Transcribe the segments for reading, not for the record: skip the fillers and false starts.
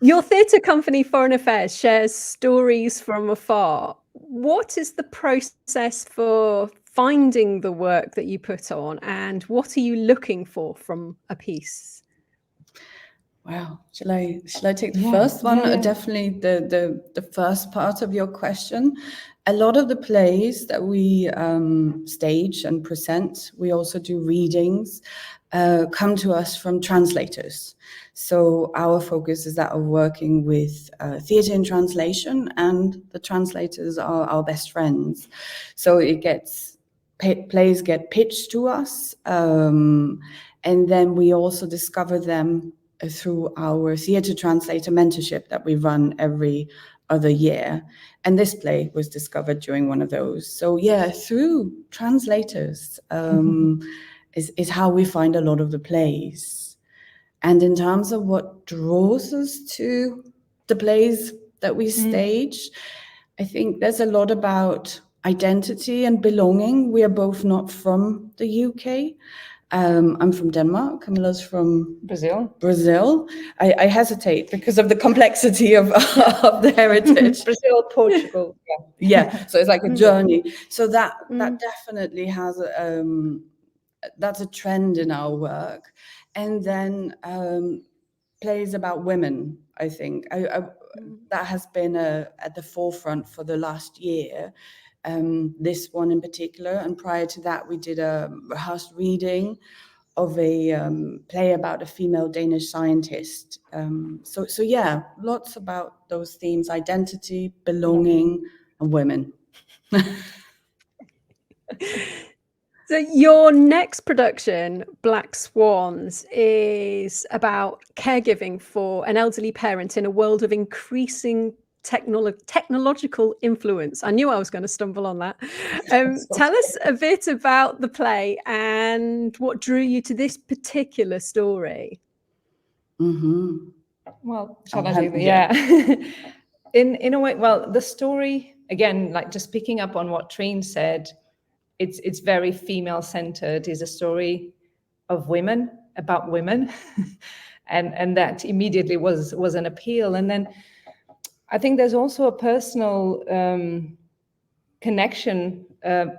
Your theatre company, Foreign Affairs, shares stories from afar. What is the process for finding the work that you put on, and what are you looking for from a piece? Wow. Shall I take the first one? Yeah. Definitely the first part of your question. A lot of the plays that we stage and present, we also do readings, come to us from translators. So our focus is that of working with theatre in translation, and the translators are our best friends. So plays get pitched to us, and then we also discover them through our theatre translator mentorship that we run every other year. And this play was discovered during one of those. So yeah, through translators is how we find a lot of the plays. And in terms of what draws us to the plays that we stage, I think there's a lot about identity and belonging. We are both not from the UK. I'm from Denmark. Camilla's from Brazil. I hesitate because of the complexity of the heritage. Brazil, Portugal. Yeah. So it's like a journey. So that definitely has that's a trend in our work. And then plays about women, I think. That has been at the forefront for the last year. This one in particular, and prior to that we did a rehearsed reading of a play about a female Danish scientist. So yeah, lots about those themes: identity, belonging, and women. So your next production, Black Swans, is about caregiving for an elderly parent in a world of increasing technological influence. I knew I was going to stumble on that. Tell us a bit about the play and what drew you to this particular story. Well, shall I do that? Yeah. In a way, well, the story, again, like just picking up on what Trine said, it's very female-centered. It's a story of women, about women, and that immediately was an appeal. And then I think there's also a personal connection,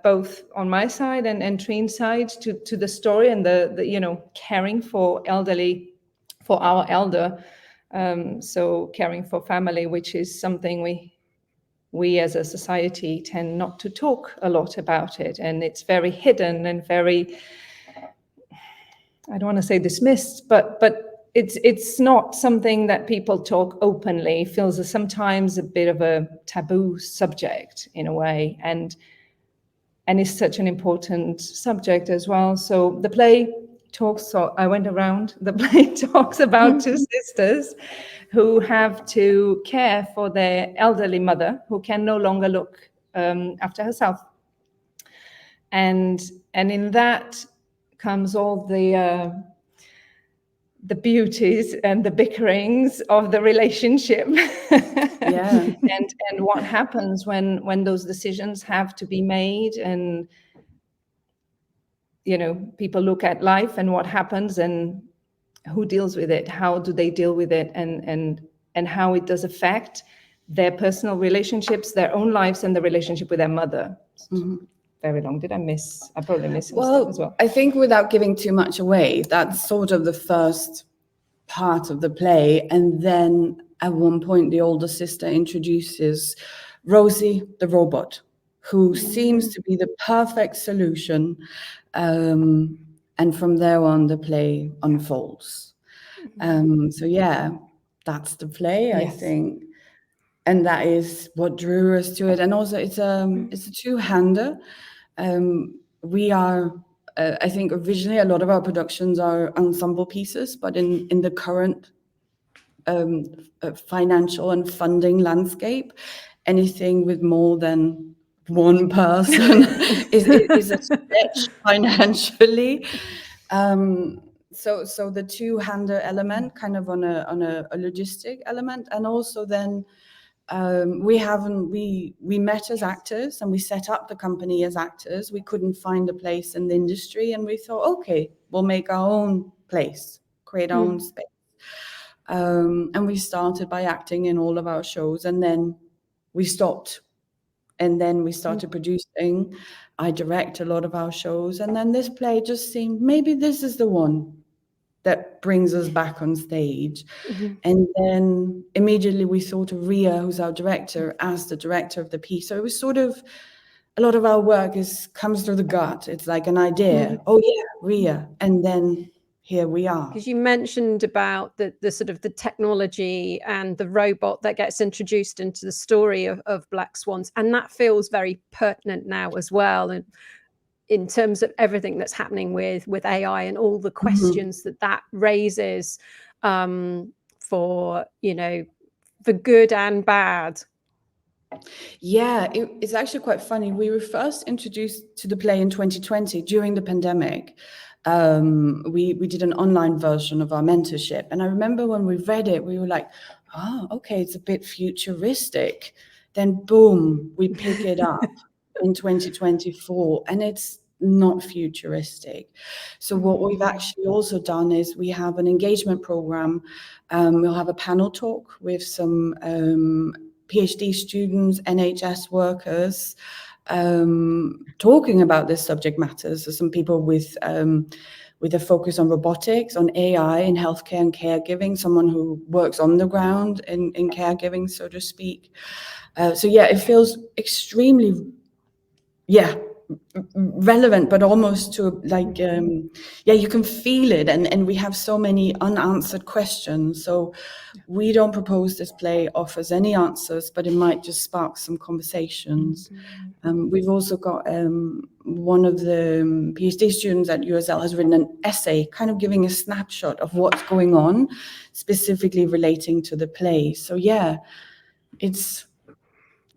both on my side and Trine's side, to the story and the caring for our elder. So caring for family, which is something we as a society tend not to talk a lot about it, and it's very hidden and very, I don't want to say dismissed, but it's not something that people talk openly. It feels sometimes a bit of a taboo subject in a way, and it's such an important subject as well. So the play talks, so I went around, the play talks about two sisters who have to care for their elderly mother who can no longer look after herself. And in that comes all the beauties and the bickerings of the relationship. Yeah. and what happens when those decisions have to be made, and people look at life and what happens and who deals with it, how do they deal with it, and how it does affect their personal relationships, their own lives, and the relationship with their mother. Very long. Did I miss? I probably missed some stuff as well. I think without giving too much away, that's sort of the first part of the play. And then at one point, the older sister introduces Rosie, the robot, who seems to be the perfect solution. And from there on, the play unfolds. So yeah, that's the play, I think. And that is what drew us to it. And also it's a two-hander. We are, I think originally a lot of our productions are ensemble pieces, but in the current financial and funding landscape, anything with more than one person is a stretch financially. So the two-hander element, kind of on a logistic element, and also then we met as actors and we set up the company as actors. We couldn't find a place in the industry, and we thought, okay, we'll make our own place, create our own space. And we started by acting in all of our shows, and then we stopped. And then we started producing. I direct a lot of our shows. And then this play just seemed, maybe this is the one that brings us back on stage. And then immediately we thought of Ria, who's our director, as the director of the piece. So it was sort of, a lot of our work comes through the gut. It's like an idea. Oh yeah, Ria. And then here we are. Because you mentioned about the sort of the technology and the robot that gets introduced into the story of Black Swans, and that feels very pertinent now as well, and in terms of everything that's happening with AI and all the questions that raises, for, you know, for good and bad. Yeah, it's actually quite funny. We were first introduced to the play in 2020 during the pandemic. We did an online version of our mentorship, and I remember when we read it, we were like, "Oh, okay, it's a bit futuristic." Then, boom, we pick it up in 2024, and it's not futuristic. So what we've actually also done is we have an engagement program. We'll have a panel talk with some PhD students, NHS workers, talking about this subject matter. So some people with a focus on robotics, on AI in healthcare and caregiving, someone who works on the ground in caregiving, so to speak. So yeah, it feels extremely, relevant, but almost to like, you can feel it. And we have so many unanswered questions. So we don't propose this play offers any answers, but it might just spark some conversations. We've also got one of the PhD students at USL has written an essay kind of giving a snapshot of what's going on, specifically relating to the play. So yeah, it's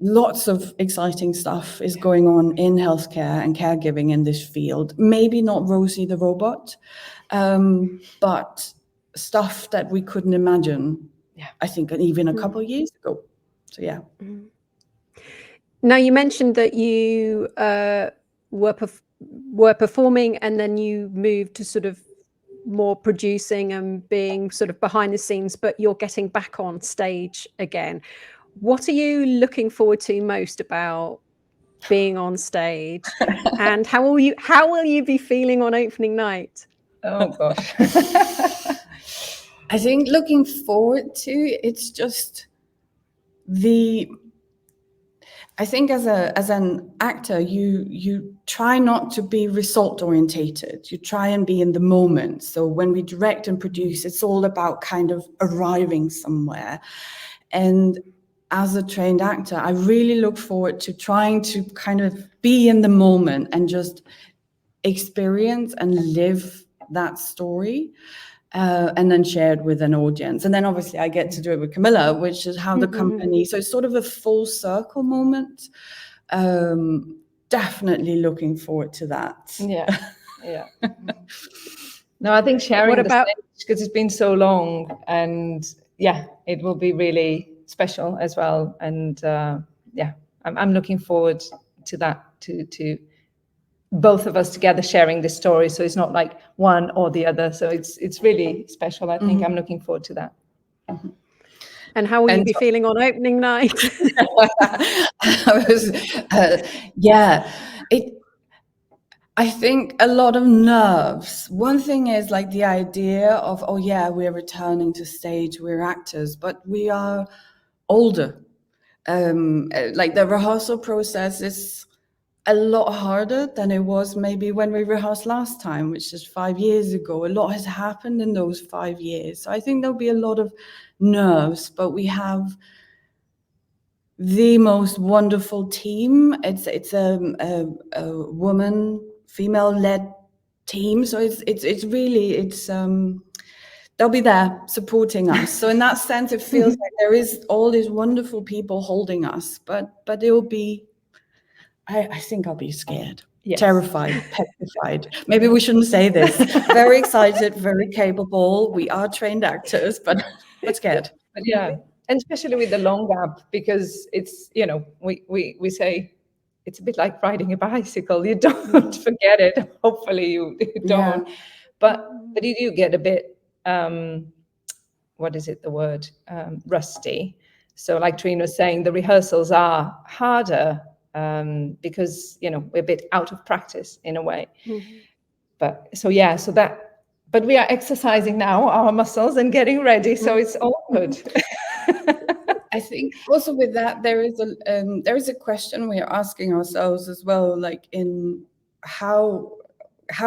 lots of exciting stuff is going on in healthcare and caregiving in this field. Maybe not Rosie the robot, but stuff that we couldn't imagine, I think, even a couple of years ago. So yeah. Now, you mentioned that you were performing, and then you moved to sort of more producing and being sort of behind the scenes, but you're getting back on stage again. What are you looking forward to most about being on stage, and how will you be feeling on opening night? Oh gosh. I think looking forward to, it's just I think as an actor, you try not to be result orientated. You try and be in the moment. So when we direct and produce, it's all about kind of arriving somewhere. And as a trained actor, I really look forward to trying to kind of be in the moment and just experience and live that story. And then shared with an audience. And then obviously I get to do it with Camilla, which is how the company, so it's sort of a full circle moment. Definitely looking forward to that. Yeah. No, I think sharing the stage, because it's been so long, and it will be really special as well. And I'm looking forward to that, to both of us together sharing this story. So it's not like one or the other. So it's really special. I think I'm looking forward to that. And how will you be feeling on opening night? I think a lot of nerves. One thing is like the idea of, we're returning to stage, we're actors, but we are older. Like the rehearsal process is a lot harder than it was maybe when we rehearsed last time, which is 5 years ago. A lot has happened in those 5 years. So I think there'll be a lot of nerves, but we have the most wonderful team. It's a woman, female-led team. So it's really, they'll be there supporting us. So in that sense, it feels like there is all these wonderful people holding us, but it will be, I think I'll be scared, terrified, petrified. Maybe we shouldn't say this. Very excited, very capable. We are trained actors, but scared. But and especially with the long gap, because it's, we say it's a bit like riding a bicycle. You don't forget it. Hopefully you don't. But you do get a bit, what is it, the word, rusty. So like Trine was saying, the rehearsals are harder because, you know, we're a bit out of practice in a way. But but we are exercising now our muscles and getting ready, so it's all good. I think also with that there is a question we are asking ourselves as well, like in how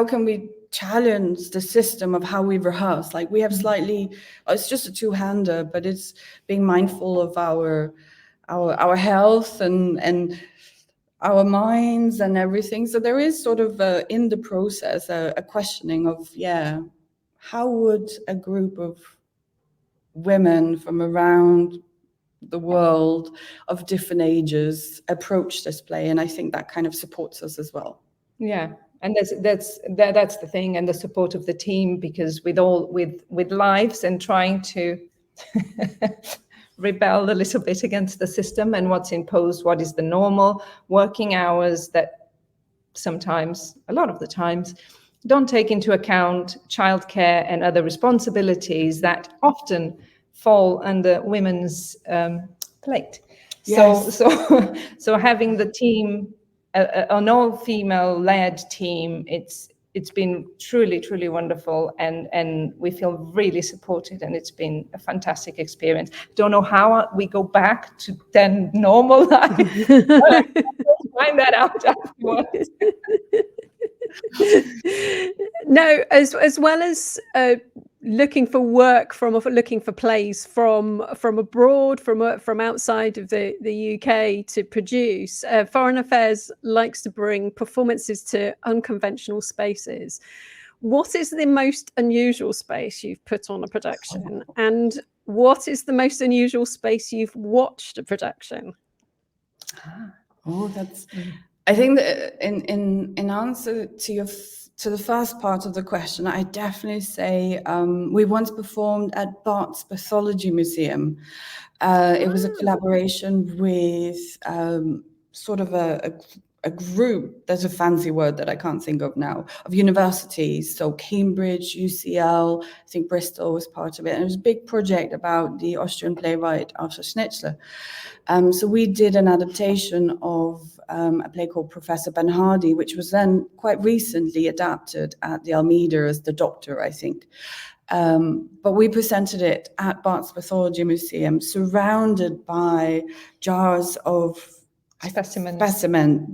can we challenge the system of how we rehearse? Like we have slightly, it's just a two-hander, but it's being mindful of our health and our minds and everything. So there is sort of in the process a questioning of, how would a group of women from around the world of different ages approach this play? And I think that kind of supports us as well. Yeah, and that's the thing, and the support of the team, because with lives and trying to rebel a little bit against the system and what's imposed, what is the normal working hours that sometimes, a lot of the times, don't take into account childcare and other responsibilities that often fall under women's plate. Yes. So having the team, an all-female-led team, it's been truly wonderful, and we feel really supported, and it's been a fantastic experience. Don't know how we go back to then normal life. Find that out afterwards. No, as well as looking for work looking for plays from abroad, from outside of the UK to produce, Foreign Affairs likes to bring performances to unconventional spaces. What is the most unusual space you've put on a production, and what is the most unusual space you've watched a production? Oh, that's. I think that in answer to the first part of the question, I definitely say we once performed at Bart's Pathology Museum. It was a collaboration with sort of a group, there's a fancy word that I can't think of now, of universities. So Cambridge, UCL, I think Bristol was part of it. And it was a big project about the Austrian playwright Arthur Schnitzler. So we did an adaptation of a play called Professor Bernhardi, which was then quite recently adapted at the Almeida as The Doctor, I think. But we presented it at Bart's Pathology Museum, surrounded by jars of specimen.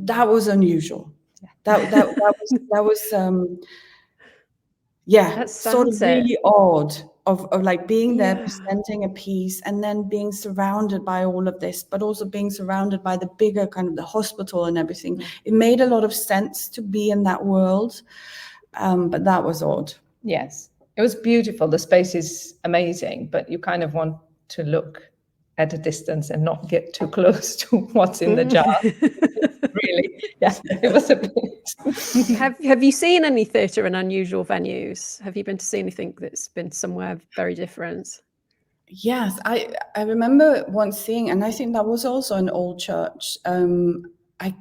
That was unusual. Yeah. That was sort of really odd of like being there presenting a piece and then being surrounded by all of this, but also being surrounded by the bigger kind of the hospital and everything. Yeah. It made a lot of sense to be in that world, but that was odd. Yes, it was beautiful. The space is amazing, but you kind of want to look at a distance and not get too close to what's in the jar. Really, yeah, it was a bit. Have you seen any theatre in unusual venues? Have you been to see anything that's been somewhere very different? Yes, I remember once seeing, and I think that was also an old church. I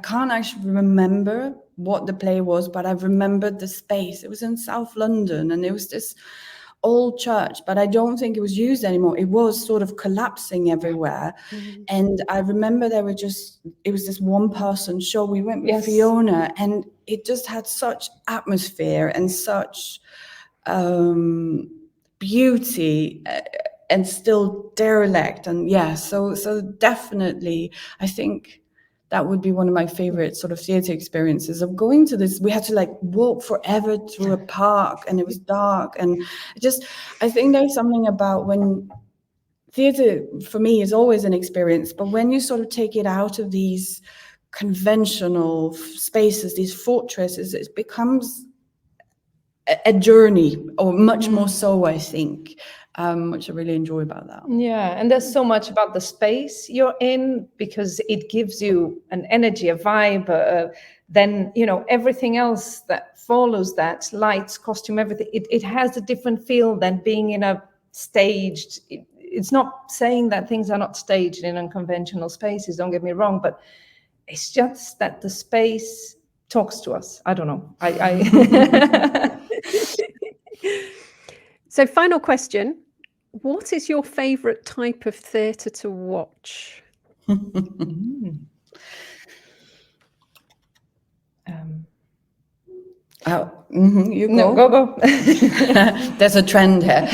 can't actually remember what the play was, but I remembered the space. It was in South London, and it was this old church, but I don't think it was used anymore. It was sort of collapsing everywhere. Mm-hmm. And I remember it was this one person show. We went with Fiona, and it just had such atmosphere and such beauty, and still derelict. And so definitely I think that would be one of my favorite sort of theatre experiences of going to this. We had to like walk forever through a park, and it was dark. And I think there's something about when theatre for me is always an experience, but when you sort of take it out of these conventional spaces, these fortresses, it becomes a journey, or much more so, I think. Which I really enjoy about that. Yeah, and there's so much about the space you're in, because it gives you an energy, a vibe. Then, everything else that follows that, lights, costume, everything, it has a different feel than being in a staged. It's not saying that things are not staged in unconventional spaces, don't get me wrong, but it's just that the space talks to us. I don't know. So final question. what is your favorite type of theatre to watch? You go. No, go. There's a trend here.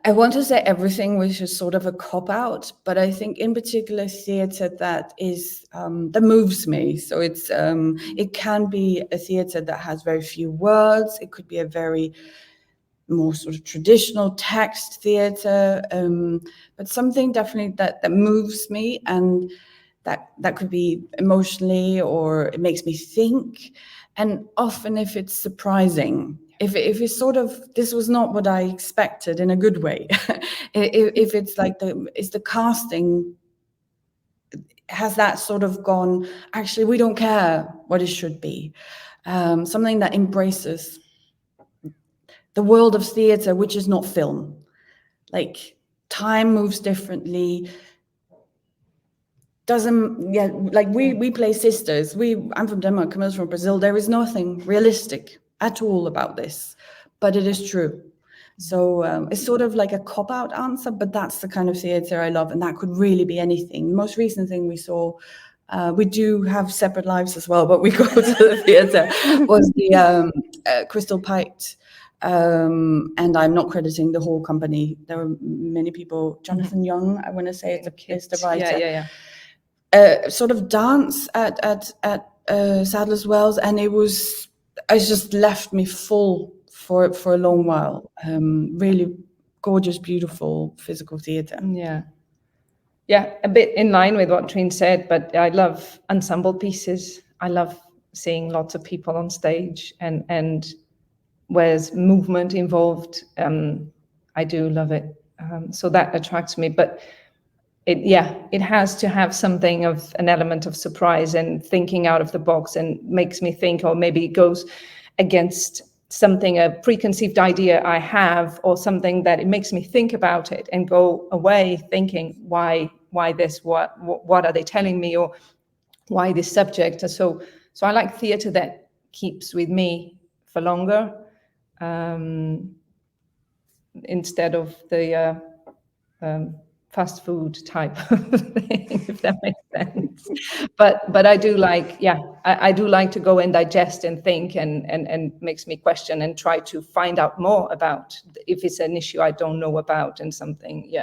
I want to say everything, which is sort of a cop-out, but I think in particular theatre that is that moves me. So it's it can be a theatre that has very few words. It could be a very more sort of traditional text theatre, but something definitely that moves me, and that could be emotionally, or it makes me think. And often if it's surprising, if it's sort of, this was not what I expected in a good way, if it's like the casting has that sort of gone, actually we don't care what it should be, something that embraces the world of theatre, which is not film. Like, time moves differently. Like we play sisters. I'm from Denmark, Camilla's from Brazil. There is nothing realistic at all about this, but it is true. So it's sort of like a cop-out answer, but that's the kind of theatre I love, and that could really be anything. The most recent thing we saw, we do have separate lives as well, but we go to the theatre, was the Crystal Pite. And I'm not crediting the whole company. There were many people. Jonathan Young, I want to say, is the writer. Yeah. Sort of dance at Sadler's Wells, and it just left me full for a long while. Really gorgeous, beautiful physical theatre. Yeah, a bit in line with what Trine said, but I love ensemble pieces. I love seeing lots of people on stage, and where's movement involved, I do love it. So that attracts me, but it has to have something of an element of surprise and thinking out of the box, and makes me think, or maybe it goes against something, a preconceived idea I have, or something that it makes me think about it and go away thinking, why this, what are they telling me, or why this subject. So I like theatre that keeps with me for longer, instead of the fast food type of thing, if that makes sense. But I do like, I do like to go and digest and think, and makes me question and try to find out more about, if it's an issue I don't know about, and something,